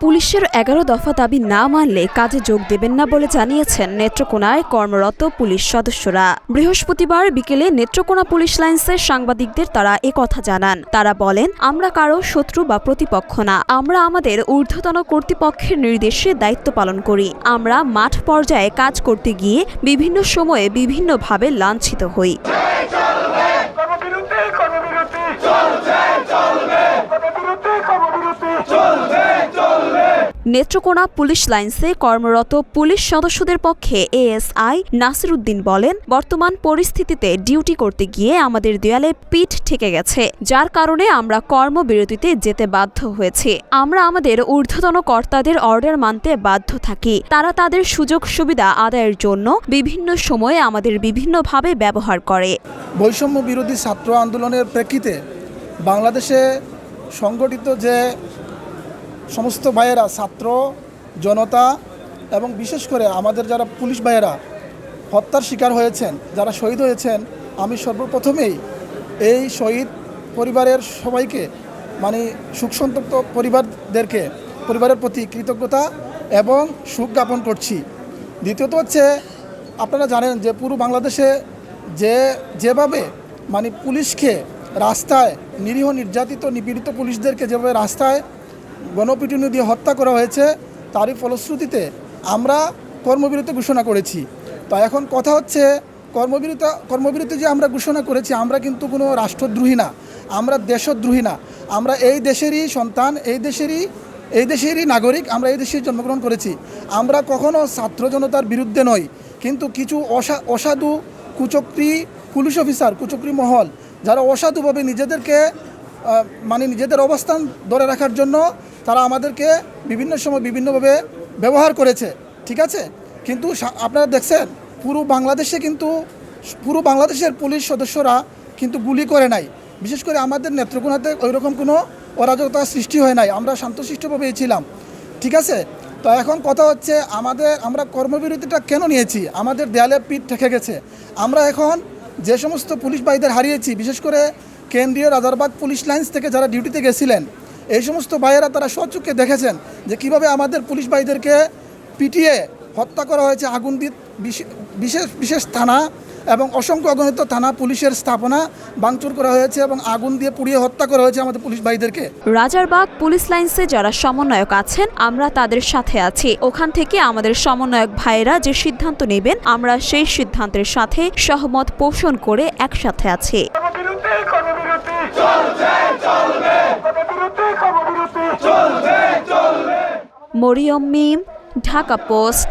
পুলিশের 11 দফা দাবি না মানলে কাজে যোগ দেবেন না বলে জানিয়েছেন নেত্রকোনায় কর্মরত পুলিশ সদস্যরা। বৃহস্পতিবার বিকেলে নেত্রকোনা পুলিশ লাইন্সের সাংবাদিকদের তারা একথা জানান। তারা বলেন, আমরা কারো শত্রু বা প্রতিপক্ষ না, আমরা আমাদের ঊর্ধ্বতন কর্তৃপক্ষের নির্দেশে দায়িত্ব পালন করি। আমরা মাঠ পর্যায়ে কাজ করতে গিয়ে বিভিন্ন সময়ে বিভিন্নভাবে লাঞ্ছিত হই। নেত্রকোনা পুলিশ লাইন্সে কর্মরত পুলিশ সদস্যদের পক্ষে এএসআই নাসির উদ্দিন বলেন, বর্তমান পরিস্থিতিতে ডিউটি করতে গিয়ে আমাদের দেয়ালে পিঠ ঠেকে গেছে, যার কারণে আমরা কর্মবিরতিতে যেতে বাধ্য হয়েছি। আমরা আমাদের ঊর্ধ্বতন কর্তাদের অর্ডার মানতে বাধ্য থাকি। তারা তাদের সুযোগ সুবিধা আদায়ের জন্য বিভিন্ন সময়ে আমাদের বিভিন্নভাবে ব্যবহার করে। বৈষম্য বিরোধী ছাত্র আন্দোলনের প্রেক্ষিতে বাংলাদেশে সংগঠিত যে সমস্ত ভাইয়েরা, ছাত্র জনতা এবং বিশেষ করে আমাদের যারা পুলিশ ভাইয়েরা হত্যার শিকার হয়েছেন, যারা শহীদ হয়েছেন, আমি সর্বপ্রথমেই এই শহীদ পরিবারের সবাইকে শোকসন্তপ্ত পরিবারের প্রতি কৃতজ্ঞতা এবং শোক জ্ঞাপন করছি। দ্বিতীয়ত হচ্ছে, আপনারা জানেন যে পুরো বাংলাদেশে যেভাবে পুলিশকে রাস্তায়, নিরীহ নির্যাতিত নিপীড়িত পুলিশদেরকে যেভাবে রাস্তায় গণপিটুনি দিয়ে হত্যা করা হয়েছে, তারই ফলশ্রুতিতে আমরা কর্মবিরতি ঘোষণা করেছি। তো এখন কথা হচ্ছে, কর্মবিরতি যে আমরা ঘোষণা করেছি, আমরা কিন্তু কোনো রাষ্ট্রদ্রোহী না, আমরা দেশদ্রোহী না, আমরা এই দেশেরই সন্তান, এই দেশেরই নাগরিক, আমরা এই দেশেই জন্মগ্রহণ করেছি। আমরা কখনো ছাত্র জনতার বিরুদ্ধে নই, কিন্তু কিছু অসাধু কুচক্রী পুলিশ অফিসার, কুচক্রী মহল, যারা অসাধুভাবে নিজেদের অবস্থান ধরে রাখার জন্য তারা আমাদেরকে বিভিন্ন সময় বিভিন্নভাবে ব্যবহার করেছে, ঠিক আছে। কিন্তু আপনারা দেখছেন পুরো বাংলাদেশের পুলিশ সদস্যরা কিন্তু গুলি করে নাই। বিশেষ করে আমাদের নেত্রকোনাতে ওইরকম কোনো অরাজকতা সৃষ্টি হয় নাই, আমরা শান্তশিষ্টভাবেই ছিলাম, ঠিক আছে। তো এখন কথা হচ্ছে, আমরা কর্মবিরতিটা কেন নিয়েছি? আমাদের দেয়ালে পিঠ ঠেকে গেছে। আমরা এখন যে সমস্ত পুলিশ ভাইদের হারিয়েছি, বিশেষ করে কেন্দ্রীয় রাজারবাগ পুলিশ লাইন্স থেকে যারা ডিউটিতে গেছিলেন, এই সমস্ত ভাইয়েরা তারা স্বচক্ষে দেখেছেন যে কীভাবে আমাদের পুলিশ ভাইদেরকে পিটিয়ে হত্যা করা হয়েছে, আগুন দিয়ে বিশেষ থানা এবং অসংখ্য অগণিত থানা পুলিশের স্থাপনা ভাঙচুর করা হয়েছে এবং আগুন দিয়ে পুড়িয়ে হত্যা করা হয়েছে আমাদের পুলিশ ভাইদেরকে। রাজারবাগ পুলিশ লাইন্সে যারা সমন্বয়ক আছেন, আমরা তাদের সাথে আছি। ওখান থেকে আমাদের সমন্বয়ক ভাইয়েরা যে সিদ্ধান্ত নেবেন, আমরা সেই সিদ্ধান্তের সাথে সহমত পোষণ করে একসাথে আছি। মরিয়ম মিম, ঢাকা পোস্ট।